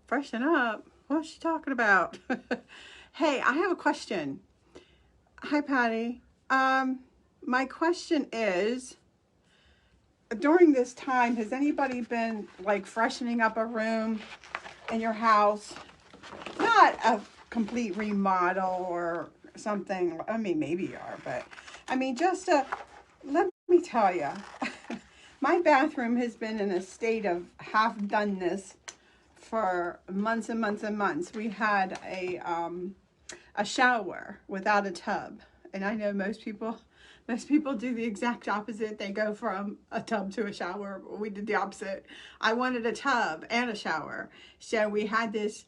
Freshen up? What's she talking about? Hey, I have a question. Hi, Patty. Um, my question is, during this time, has anybody been like freshening up a room in your house? Not a complete remodel or something. I mean, maybe you are, but I mean, just a, let me tell you, my bathroom has been in a state of half doneness for months and months and months. We had a shower without a tub, and I know most people do the exact opposite. They go from a tub to a shower. We did the opposite. I wanted a tub and a shower, so we had this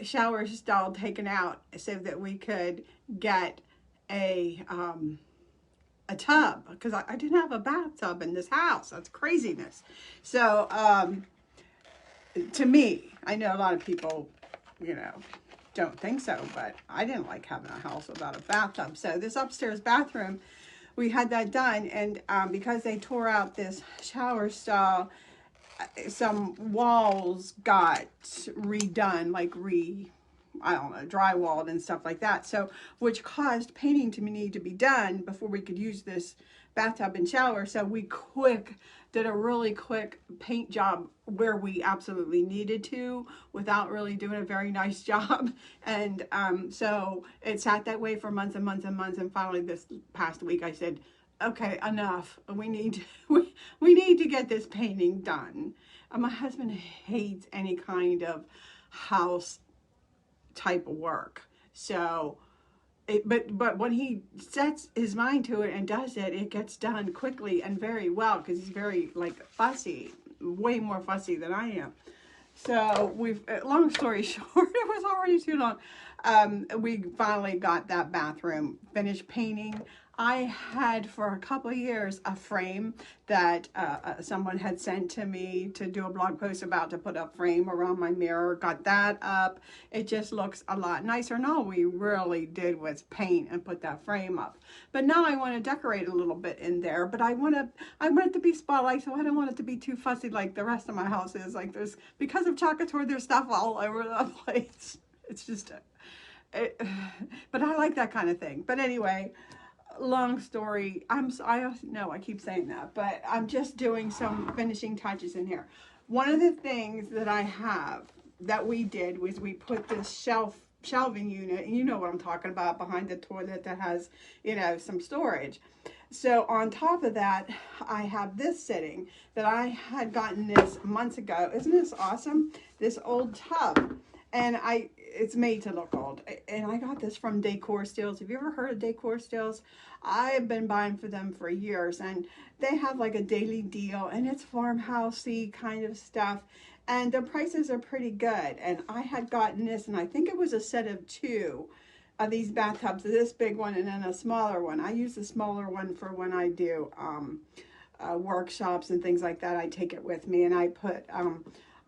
shower stall taken out so that we could get a um, a tub because I didn't have a bathtub in this house. That's craziness. So to me, I know a lot of people, you know, don't think so, but I didn't like having a house without a bathtub. So this upstairs bathroom, we had that done, and because they tore out this shower stall, some walls got redone, like I don't know, drywalled and stuff like that. So, which caused painting to need to be done before we could use this bathtub and shower. So we did a really quick paint job where we absolutely needed to without really doing a very nice job. And so it sat that way for months and months and months. And finally this past week I said, okay, enough. We need to get this painting done. My husband hates any kind of house type of work. So, but when he sets his mind to it and does it, it gets done quickly and very well because he's very like fussy, way more fussy than I am. So long story short, it was already too long. We finally got that bathroom finished painting. I had for a couple of years a frame that someone had sent to me to do a blog post about, to put a frame around my mirror. Got that up. It just looks a lot nicer. And all we really did was paint and put that frame up. But now I want to decorate a little bit in there. But I want it to be spotlight, so I don't want it to be too fussy like the rest of my house is. Like because of Chocolate, there's stuff all over the place. It's just, it, but I like that kind of thing. But anyway, long story. I know I keep saying that, but I'm just doing some finishing touches in here. One of the things that I have that we did was we put this shelving unit, and you know what I'm talking about, behind the toilet that has, some storage. So on top of that, I have this sitting that I had gotten this months ago. Isn't this awesome? This old tub. And it's made to look old. And I got this from Decor Steals. Have you ever heard of Decor Steals? I've been buying for them for years, and they have like a daily deal, and it's farmhousey kind of stuff. And the prices are pretty good. And I had gotten this, and I think it was a set of two of these bathtubs, this big one and then a smaller one. I use the smaller one for when I do workshops and things like that. I take it with me, and I put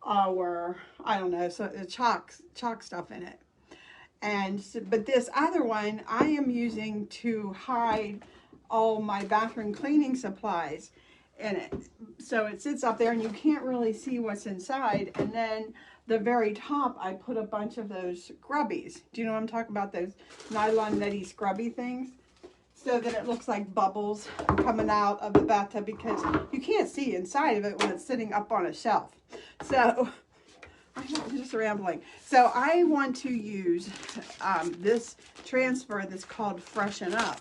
our, I don't know, so chalk stuff in it. And but this other one I am using to hide all my bathroom cleaning supplies in it. So it sits up there and you can't really see what's inside. And then the very top, I put a bunch of those scrubbies. Do you know what I'm talking about? Those nylon netty scrubby things. So that it looks like bubbles coming out of the bathtub because you can't see inside of it when it's sitting up on a shelf. So I'm just rambling. So I want to use this transfer that's called Freshen Up.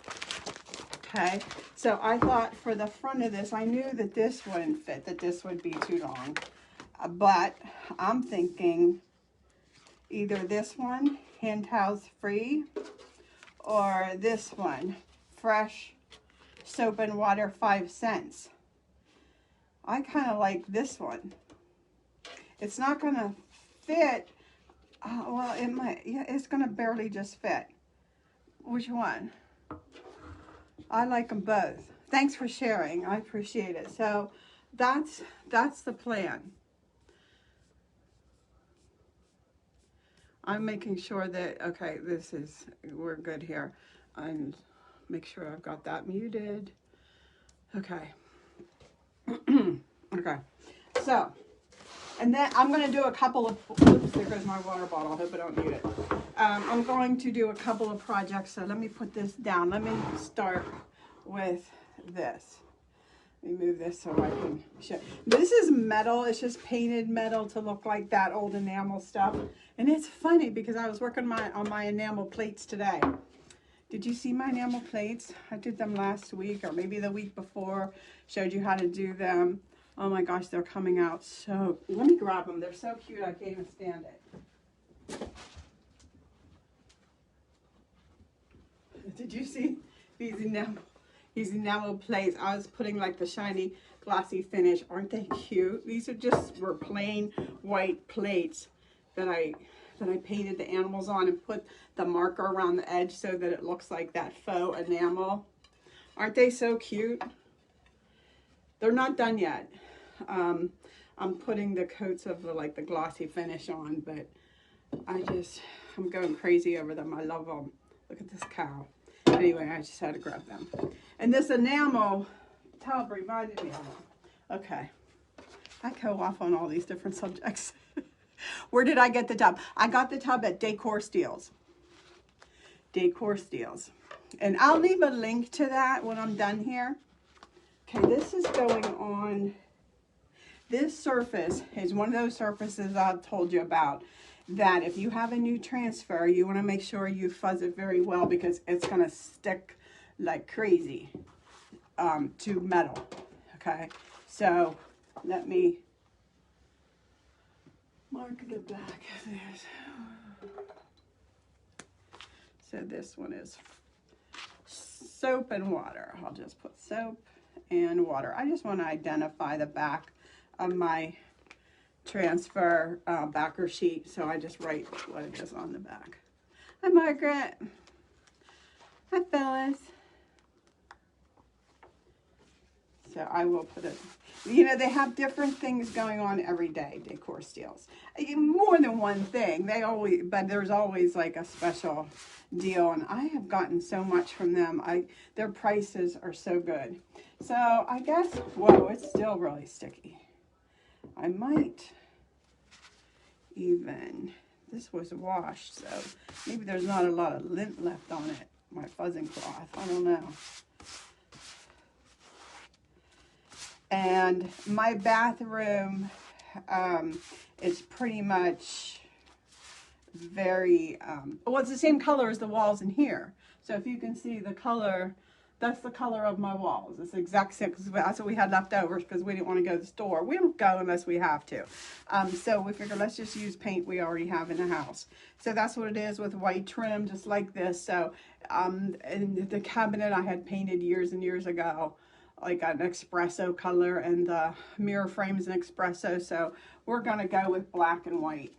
Okay, so I thought for the front of this, I knew that this wouldn't fit, that this would be too long. But I'm thinking either this one, hand towels free, or this one, fresh soap and water 5 cents. I kind of like this one. It's not going to fit. Well, it might. Yeah, it's going to barely just fit. Which one? I like them both. Thanks for sharing. I appreciate it. So that's the plan. I'm making sure that, okay, we're good here. And make sure I've got that muted. Okay. Okay. So, And then I'm going to do a couple of, oops, there goes my water bottle. I hope I don't need it. I'm going to do a couple of projects. So let me put this down. Let me start with this. Let me move this so I can show. This is metal. It's just painted metal to look like that old enamel stuff. And it's funny because I was working on my enamel plates today. Did you see my enamel plates? I did them last week or maybe the week before. Showed you how to do them. Oh my gosh, they're coming out so... Let me grab them. They're so cute, I can't even stand it. Did you see these enamel plates? I was putting like the shiny glossy finish. Aren't they cute? These were plain white plates that I painted the animals on and put the marker around the edge so that it looks like that faux enamel. Aren't they so cute? They're not done yet. I'm putting the coats of the glossy finish on, but I'm going crazy over them. I love them. Look at this cow. Anyway, I just had to grab them. And this enamel tub reminded me of them. Okay. I go off on all these different subjects. Where did I get the tub? I got the tub at Decor Steels. Decor Steels. And I'll leave a link to that when I'm done here. Okay, this is going on. This surface is one of those surfaces I've told you about that if you have a new transfer, you want to make sure you fuzz it very well because it's going to stick like crazy to metal. Okay, so let me mark the back of this. So this one is soap and water. I'll just put soap and water. I just want to identify the back of my transfer backer sheet, so I just write what it is on the back. Hi, Margaret. Hi, Phyllis. So I will put it, you know, they have different things going on every day, Decor Steels. More than one thing. But there's always like a special deal, and I have gotten so much from them. Their prices are so good. So I guess, whoa, it's still really sticky. I might even, this was washed, so maybe there's not a lot of lint left on it, my fuzzing cloth, I don't know. And my bathroom is pretty much very, well, it's the same color as the walls in here. So if you can see the color, that's the color of my walls. It's the exact same, because that's what we had left over because we didn't want to go to the store. We don't go unless we have to. So we figured let's just use paint we already have in the house. So that's what it is with white trim, just like this. So in the cabinet I had painted years and years ago, like an espresso color, and the mirror frame is an espresso. So we're going to go with black and white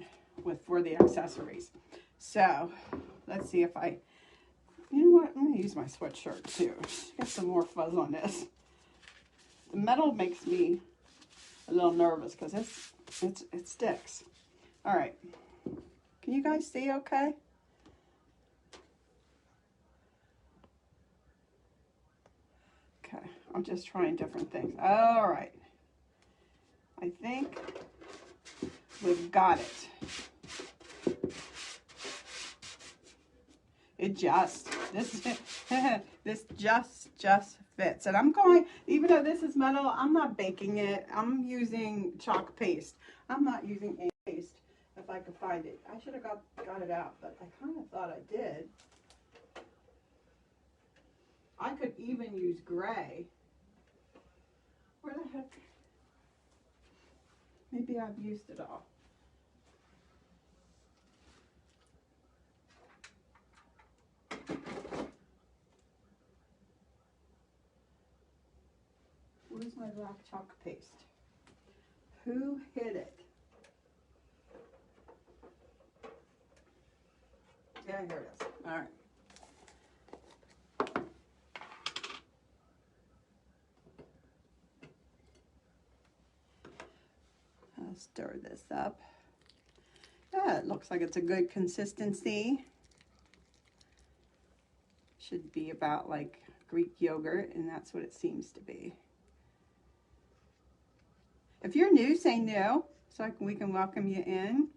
for the accessories. So let's see if you know what, I'm going to use my sweatshirt too. Get some more fuzz on this. The metal makes me a little nervous because it sticks. All right. Can you guys see okay? Okay, I'm just trying different things. All right. I think we've got it. It just, this just fits. And I'm going, even though this is metal, I'm not baking it. I'm using chalk paste. I'm not using ink paste if I could find it. I should have got it out, but I kind of thought I did. I could even use gray. Where the heck? Maybe I've used it all. Where's my black chalk paste? Who hid it? Yeah, here it is. All right. I'll stir this up. Yeah, it looks like it's a good consistency. Should be about like Greek yogurt, and that's what it seems to be. If you're new, say new. so we can welcome you in.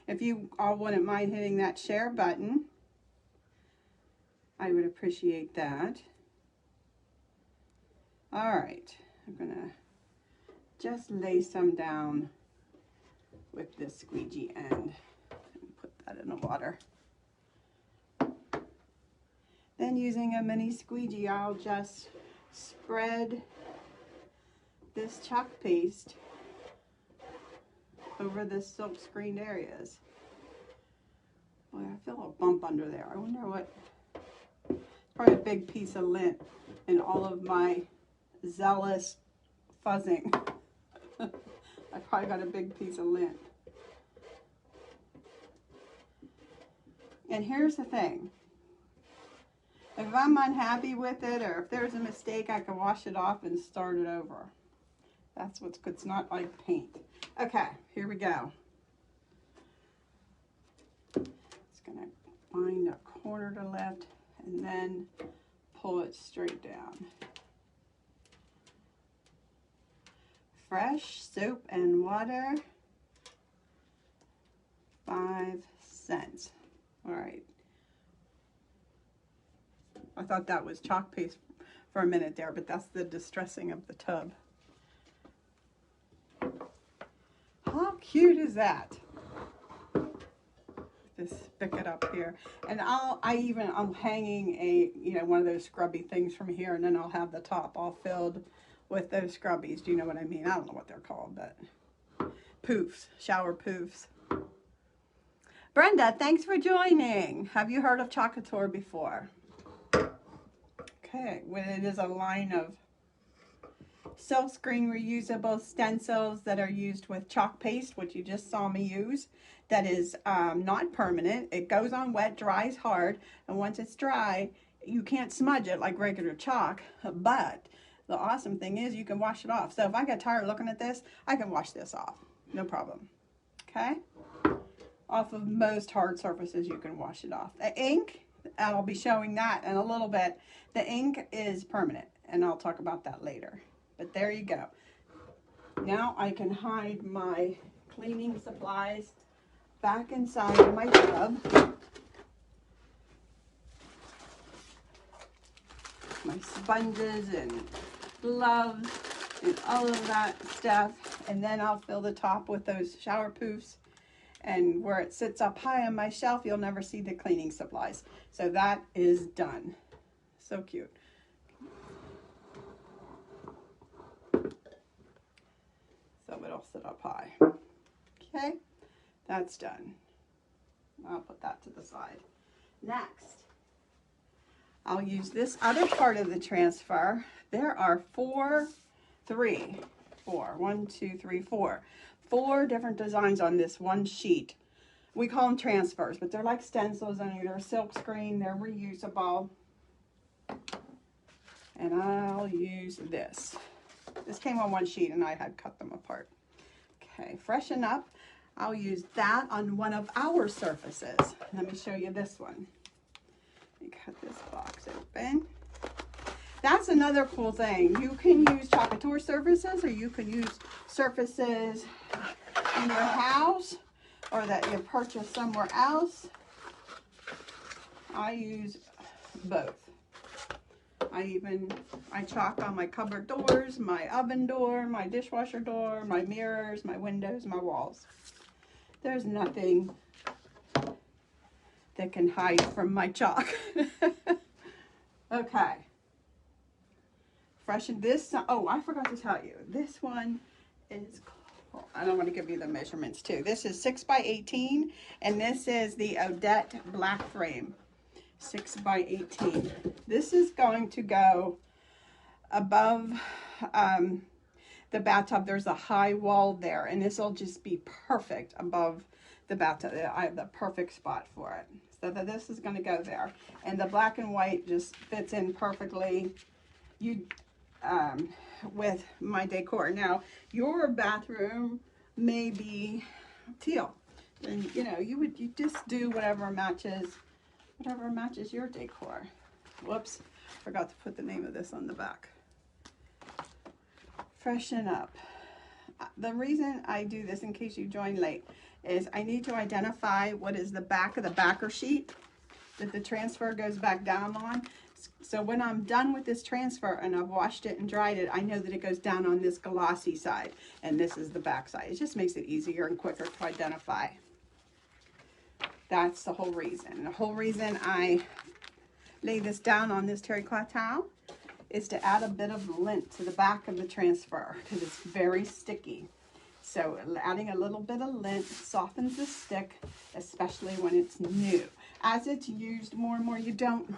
If you all wouldn't mind hitting that share button, I would appreciate that. All right, I'm gonna just lay some down with this squeegee end and put that in the water. Then using a mini squeegee, I'll just spread this chalk paste over the silk screened areas. Boy, I feel a bump under there. I wonder what, probably a big piece of lint in all of my zealous fuzzing. I probably got a big piece of lint. And here's the thing. If I'm unhappy with it, or if there's a mistake, I can wash it off and start it over. That's what's good. It's not like paint. Okay, here we go. Just gonna find a corner to lift and then pull it straight down. Fresh soap and water, 5 cents. All right. I thought that was chalk paste for a minute there, but that's the distressing of the tub. How cute is that? Just pick it up here, and I'm hanging a one of those scrubby things from here, and then I'll have the top all filled with those scrubbies. Do you know what I mean? I don't know what they're called, but poofs, shower poofs. Brenda, thanks for joining. Have you heard of Chalkator before? Okay, well, it is a line of silk screen reusable stencils that are used with chalk paste, which you just saw me use. That is not permanent. It goes on wet, dries hard, and once it's dry, you can't smudge it like regular chalk, but the awesome thing is you can wash it off. So if I get tired looking at this, I can wash this off, no problem. Okay? Off of most hard surfaces, you can wash it off. The ink, I'll be showing that in a little bit. The ink is permanent, and I'll talk about that later. But there you go. Now I can hide my cleaning supplies back inside of my tub. My sponges and gloves and all of that stuff. And then I'll fill the top with those shower poofs. And where it sits up high on my shelf, you'll never see the cleaning supplies. So that is done. So cute. So it'll sit up high. Okay, that's done. I'll put that to the side. Next, I'll use this other part of the transfer. There are four different designs on this one sheet. We call them transfers, but they're like stencils, and they're silk screen, they're reusable. And I'll use this. This came on one sheet and I had cut them apart. Okay, Freshen Up. I'll use that on one of our surfaces. Let me show you this one. Let me cut this box open. That's another cool thing. You can use Chalkator surfaces, or you can use surfaces in your house or that you purchase somewhere else. I use both. I chalk on my cupboard doors, my oven door, my dishwasher door, my mirrors, my windows, my walls. There's nothing that can hide from my chalk. Okay. Freshen this. Oh, I forgot to tell you. This one is, I don't want to give you the measurements too. This is 6 by 18, and this is the Odette black frame. 6 by 18. This is going to go above the bathtub. There's a high wall there, and this will just be perfect above the bathtub. I have the perfect spot for it. So that this is going to go there, and the black and white just fits in perfectly. With my decor. Now, your bathroom may be teal, and you just do whatever matches your decor. Whoops, forgot to put the name of this on the back. Freshen Up. The reason I do this, in case you joined late, is I need to identify what is the back of the backer sheet that the transfer goes back down on. So when I'm done with this transfer and I've washed it and dried it, I know that it goes down on this glossy side, and this is the back side. It just makes it easier and quicker to identify. That's the whole reason. The whole reason I lay this down on this terry cloth towel is to add a bit of lint to the back of the transfer because it's very sticky. So adding a little bit of lint softens the stick, especially when it's new. As it's used more and more, you don't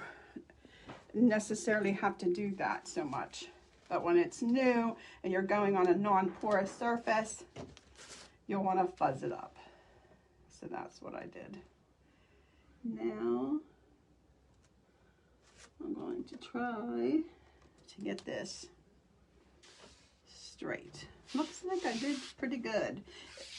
necessarily have to do that so much. But when it's new and you're going on a non-porous surface, you'll want to fuzz it up. So that's what I did. Now, I'm going to try to get this straight. Looks like I did pretty good.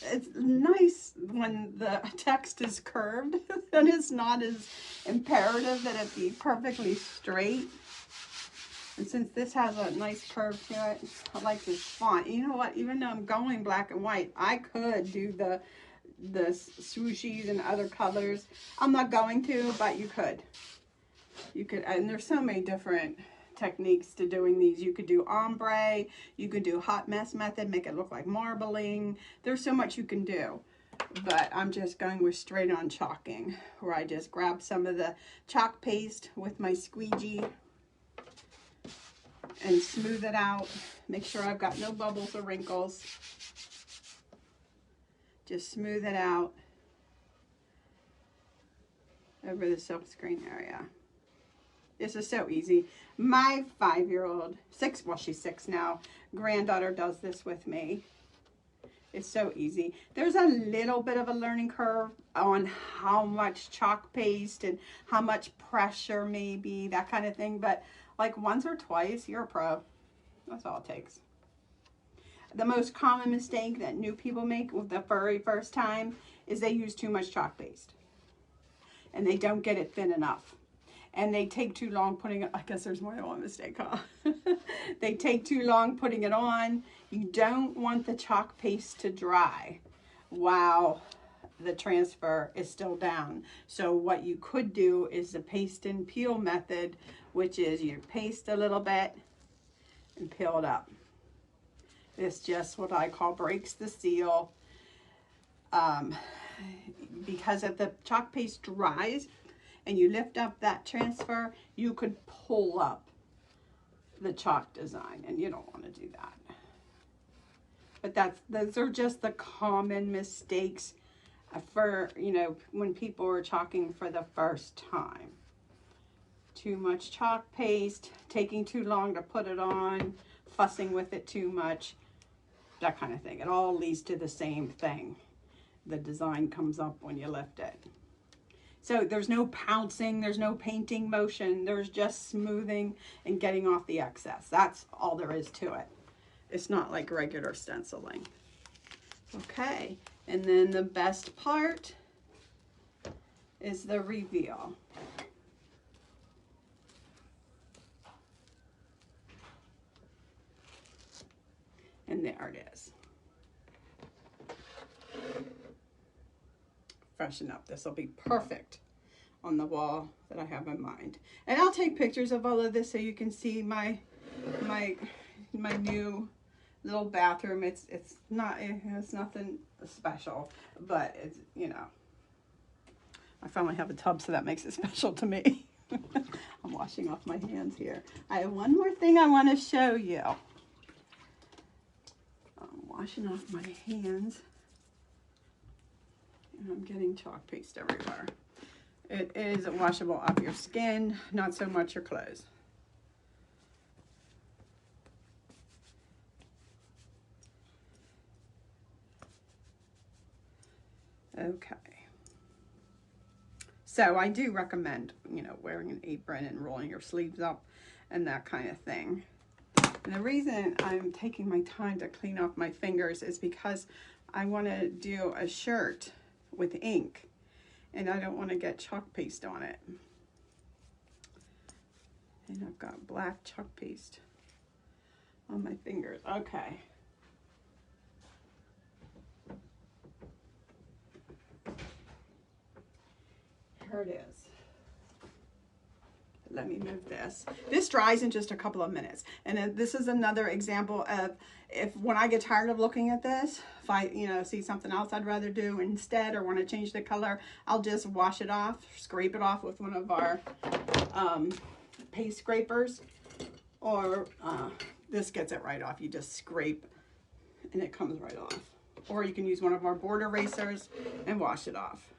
It's nice when the text is curved and it's not as imperative that it be perfectly straight. And since this has a nice curve to it, I like this font. You know what? Even though I'm going black and white, I could do the swooshies and other colors. I'm not going to, but you could. You could, and there's so many different techniques to doing these. You could do ombre, you could do hot mess method, make it look like marbling. There's so much you can do, but I'm just going with straight on chalking, where I just grab some of the chalk paste with my squeegee and smooth it out. Make sure I've got no bubbles or wrinkles. Just smooth it out over the silk screen area. This is so easy. My 5-year-old, well, she's 6 now, granddaughter does this with me. It's so easy. There's a little bit of a learning curve on how much chalk paste and how much pressure maybe, that kind of thing. But like once or twice, you're a pro. That's all it takes. The most common mistake that new people make with the very first time is they use too much chalk paste. And they don't get it thin enough. And they take too long putting it, I guess there's more than one mistake, huh? They take too long putting it on. You don't want the chalk paste to dry while the transfer is still down. So what you could do is the paste and peel method, which is you paste a little bit and peel it up. It's just what I call breaks the seal. Because if the chalk paste dries, and you lift up that transfer, you could pull up the chalk design, and you don't want to do that. But those are just the common mistakes for, you know, when people are chalking for the first time. Too much chalk paste, taking too long to put it on, fussing with it too much, that kind of thing. It all leads to the same thing. The design comes up when you lift it. So there's no pouncing, there's no painting motion, there's just smoothing and getting off the excess. That's all there is to it. It's not like regular stenciling. Okay, and then the best part is the reveal. And there it is. Freshen up. This will be perfect on the wall that I have in mind. And I'll take pictures of all of this so you can see my new little bathroom. It's nothing special, but it's, you know, I finally have a tub, so that makes it special to me. I'm washing off my hands here. I have one more thing I want to show you. I'm washing off my hands. And I'm getting chalk paste everywhere. It is washable off your skin, not so much your clothes. Okay. So I do recommend, you know, wearing an apron and rolling your sleeves up and that kind of thing. And the reason I'm taking my time to clean off my fingers is because I want to do a shirt with ink, and I don't want to get chalk paste on it. And I've got black chalk paste on my fingers. Okay. Here it is. Let me move this. This dries in just a couple of minutes. And this is another example of when I get tired of looking at this, if I, see something else I'd rather do instead or want to change the color, I'll just wash it off, scrape it off with one of our paste scrapers, or this gets it right off. You just scrape and it comes right off. Or you can use one of our board erasers and wash it off.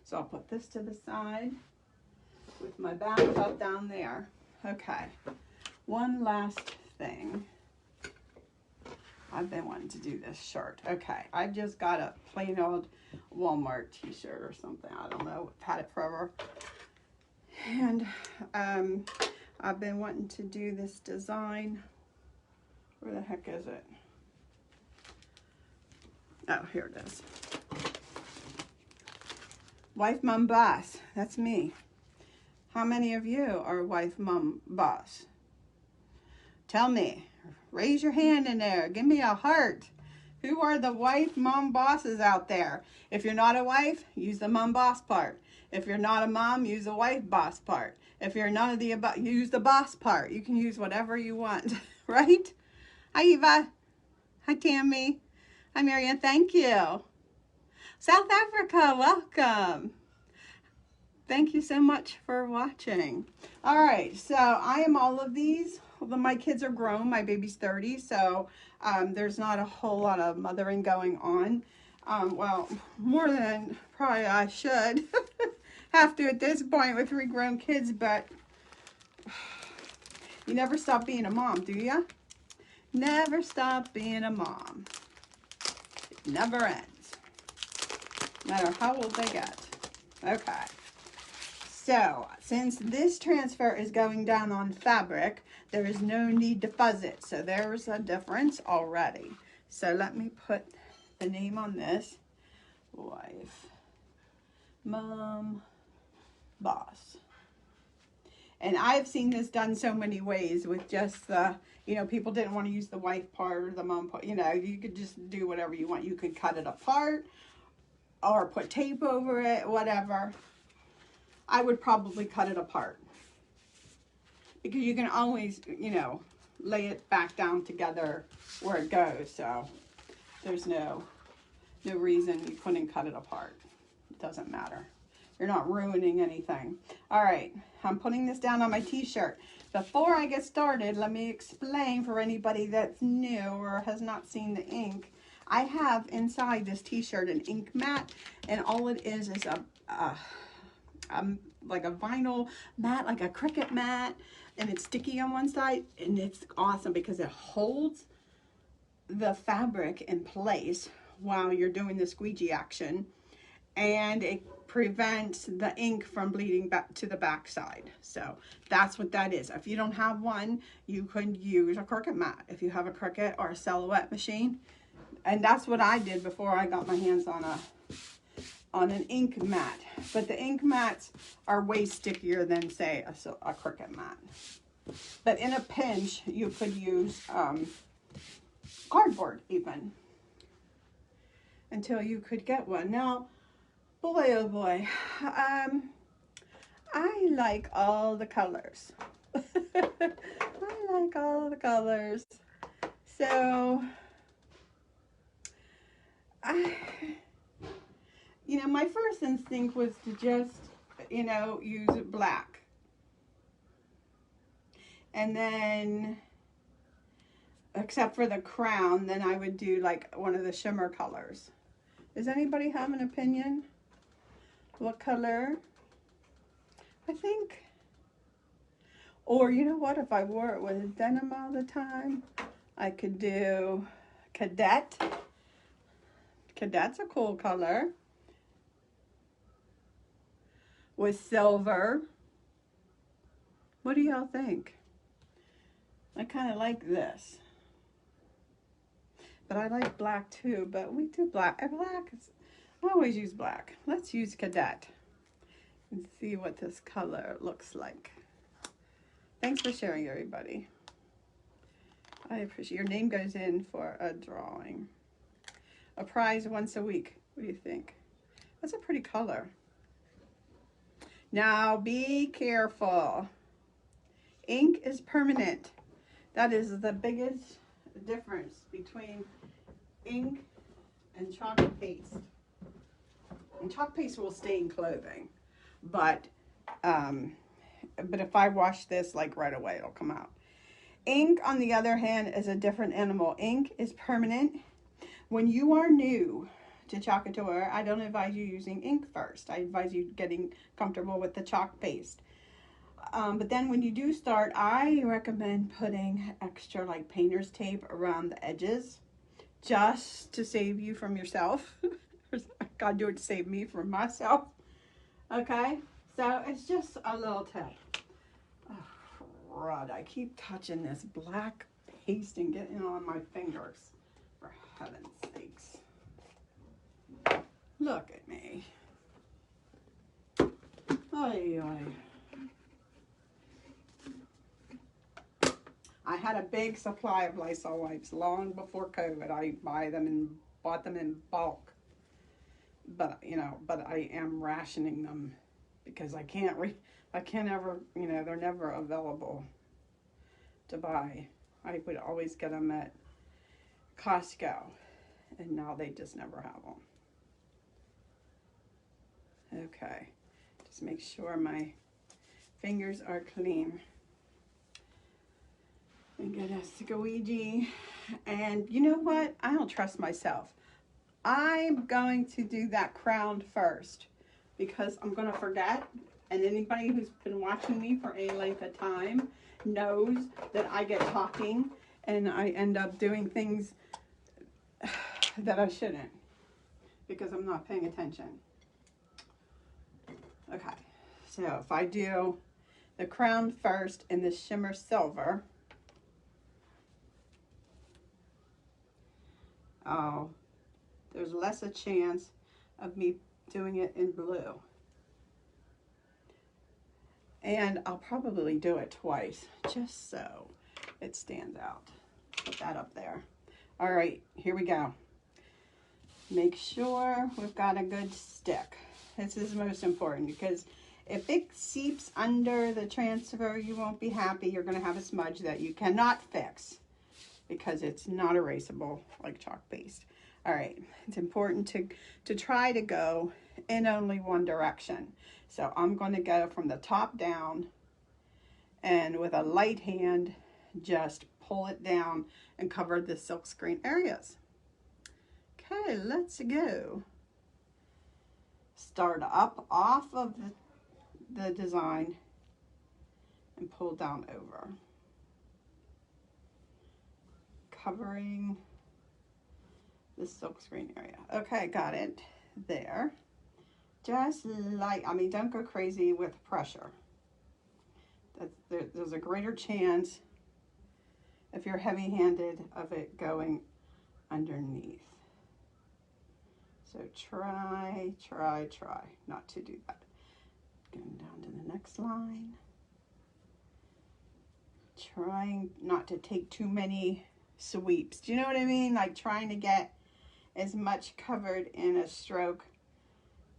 So I'll put this to the side with my backup down there. Okay, one last thing. I've been wanting to do this shirt. Okay, I've just got a plain old Walmart t-shirt or something. I don't know, I've had it forever. And I've been wanting to do this design. Where the heck is it? Oh, here it is. Wife, mom, boss. That's me. How many of you are wife, mom, boss? Tell me. Raise your hand in there. Give me a heart. Who are the wife, mom, bosses out there? If you're not a wife, use the mom, boss part. If you're not a mom, use the wife, boss part. If you're none of the above, use the boss part. You can use whatever you want, right? Hi, Eva. Hi, Tammy. Hi, Marianne. Thank you. South Africa, welcome. Thank you so much for watching. All right, so I am all of these. Although my kids are grown, my baby's 30, so there's not a whole lot of mothering going on. Well, more than probably I should have to at this point with 3 grown kids, but you never stop being a mom, do you? Never stop being a mom. It never ends, no matter how old they get. Okay. So, since this transfer is going down on fabric, there is no need to fuzz it. So there's a difference already. So let me put the name on this. Wife, mom, boss. And I've seen this done so many ways with just the, people didn't want to use the wife part or the mom part. You could just do whatever you want. You could cut it apart or put tape over it, whatever. I would probably cut it apart because you can always, lay it back down together where it goes. So there's no reason you couldn't cut it apart. It doesn't matter. You're not ruining anything. All right, I'm putting this down on my t-shirt. Before I get started, let me explain for anybody that's new or has not seen the ink. I have inside this t-shirt an ink mat, and all it is like a vinyl mat, like a Cricut mat, and it's sticky on one side, and it's awesome because it holds the fabric in place while you're doing the squeegee action, and it prevents the ink from bleeding back to the back side. So that's what that is. If you don't have one, you could use a Cricut mat if you have a Cricut or a Silhouette machine, and that's what I did before I got my hands on an ink mat. But the ink mats are way stickier than, say, a Cricut mat. But in a pinch, you could use cardboard even until you could get one. Now, boy, oh boy, I like all the colors. I like all the colors. So, my first instinct was to just, use black. And then, except for the crown, then I would do like one of the shimmer colors. Does anybody have an opinion? What color? I think, or you know what, if I wore it with denim all the time, I could do cadet. Cadet's a cool color. With silver. What do y'all think? I kind of like this. But I like black too, but we do black. I always use black. Let's use cadet and see what this color looks like. Thanks for sharing, everybody. I appreciate your name goes in for a drawing. A prize once a week. What do you think? That's a pretty color. Now be careful. Ink is permanent. That is the biggest difference between ink and chalk paste. And chalk paste will stain clothing, but if I wash this like right away, it'll come out. Ink, on the other hand, is a different animal. Ink is permanent. When you are new to Chalkator, I don't advise you using ink first. I advise you getting comfortable with the chalk paste. But then when you do start, I recommend putting extra like painter's tape around the edges just to save you from yourself. God do it to save me from myself. Okay, so it's just a little tip. Oh, crud, I keep touching this black paste and getting on my fingers. For heaven's sakes. Look at me. Oy, oy. I had a big supply of Lysol wipes long before COVID. I bought them in bulk. But I am rationing them because I can't ever, they're never available to buy. I would always get them at Costco, and now they just never have them. Okay, just make sure my fingers are clean. And get a squeegee. And you know what? I don't trust myself. I'm going to do that crown first because I'm going to forget. And anybody who's been watching me for any length of time knows that I get talking and I end up doing things that I shouldn't because I'm not paying attention. Okay, so if I do the crown first in the shimmer silver, oh, there's less a chance of me doing it in blue. And I'll probably do it twice, just so it stands out. Put that up there. All right, here we go. Make sure we've got a good stick. This is most important because if it seeps under the transfer, you won't be happy. You're gonna have a smudge that you cannot fix because it's not erasable like chalk paste. All right, it's important to try to go in only one direction. So I'm going to go from the top down and with a light hand, just pull it down and cover the silkscreen areas. Okay, let's go. Start up off of the design and pull down over. Covering the silkscreen area. Okay, got it there. Just like, I mean, don't go crazy with pressure. There's a greater chance, if you're heavy-handed, of it going underneath. So try not to do that. Going down to the next line. Trying not to take too many sweeps. Do you know what I mean? Like trying to get as much covered in a stroke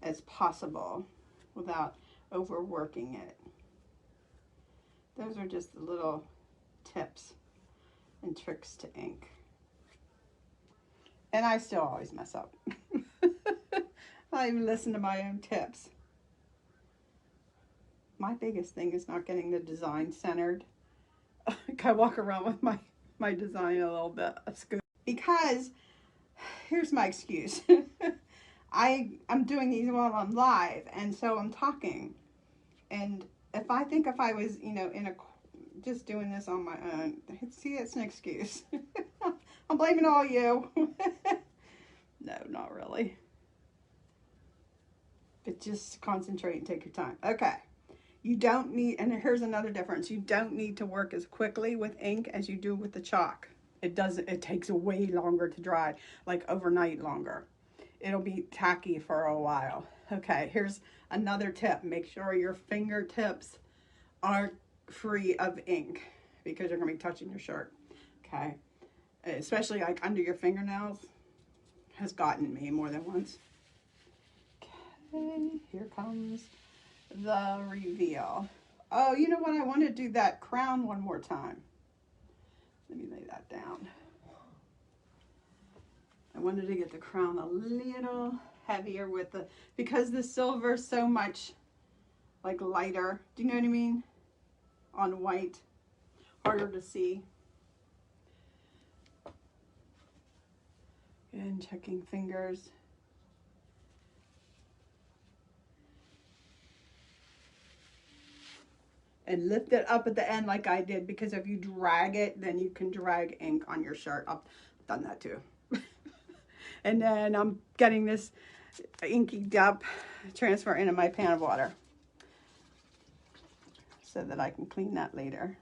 as possible without overworking it. Those are just the little tips and tricks to ink. And I still always mess up. I even listen to my own tips. My biggest thing is not getting the design centered. I walk around with my design a little bit askew. Because, here's my excuse. I'm doing these while I'm live, and so I'm talking. And if I was, just doing this on my own, see, it's an excuse. I'm blaming all you. No, not really. But just concentrate and take your time. Okay. You don't need, and here's another difference, you don't need to work as quickly with ink as you do with the chalk. It takes way longer to dry, like overnight longer. It'll be tacky for a while. Okay, here's another tip. Make sure your fingertips aren't free of ink because you're gonna be touching your shirt, okay? Especially like under your fingernails has gotten me more than once. Okay, here comes the reveal. Oh, you know what? I want to do that crown one more time. Let me lay that down. I wanted to get the crown a little heavier with the, because the silver is so much like lighter. Do you know what I mean? On white, harder to see. And checking fingers. And lift it up at the end like I did, because if you drag it, then you can drag ink on your shirt. I've done that too. And then I'm getting this inky up, transfer into my pan of water so that I can clean that later.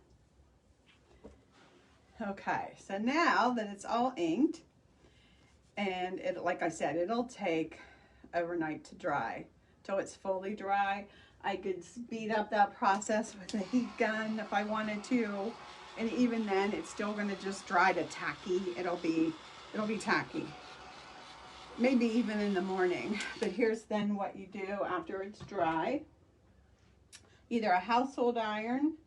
Okay, so now that it's all inked, and it, like I said, it'll take overnight to dry. Till it's fully dry. I could speed up that process with a heat gun if I wanted to, and even then it's still going to just dry to tacky. It'll be tacky, maybe even in the morning. But here's then what you do after it's dry. Either a household iron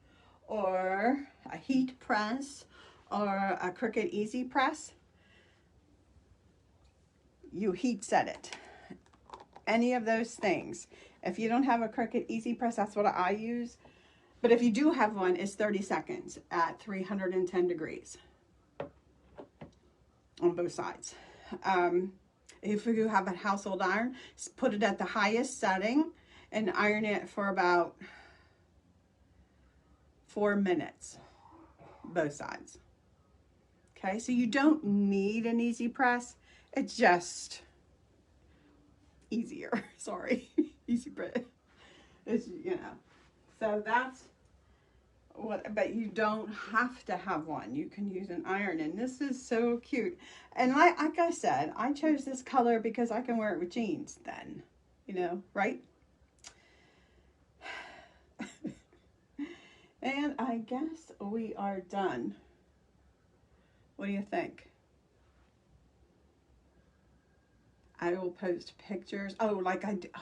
or a heat press or a Cricut Easy Press. You heat set it. Any of those things. If you don't have a Cricut Easy Press, that's what I use. But if you do have one, it's 30 seconds at 310 degrees on both sides. If you have a household iron, put it at the highest setting and iron it for about 4 minutes, both sides. Okay, so you don't need an Easy Press. It's just easier. Sorry. Easy Press. It's, you know. So that's what, but you don't have to have one. You can use an iron, and this is so cute. And like I said, I chose this color because I can wear it with jeans then, you know, right? And I guess we are done. What do you think? I will post pictures. Oh, like I do. Oh,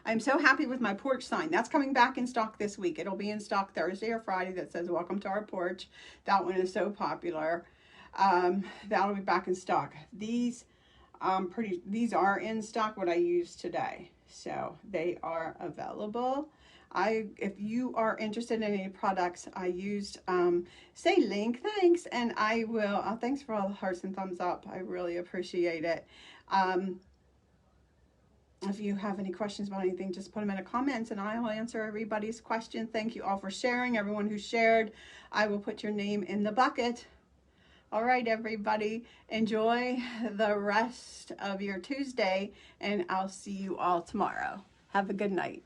I'm so happy with my porch sign. That's coming back in stock this week. It'll be in stock Thursday or Friday that says, "Welcome to our porch." That one is so popular. That'll be back in stock. These are in stock, what I used today. So they are available. If you are interested in any products I used, say link, thanks, and I will, thanks for all the hearts and thumbs up. I really appreciate it. If you have any questions about anything, just put them in the comments and I'll answer everybody's question. Thank you all for sharing. Everyone who shared, I will put your name in the bucket. All right, everybody, enjoy the rest of your Tuesday, and I'll see you all tomorrow. Have a good night.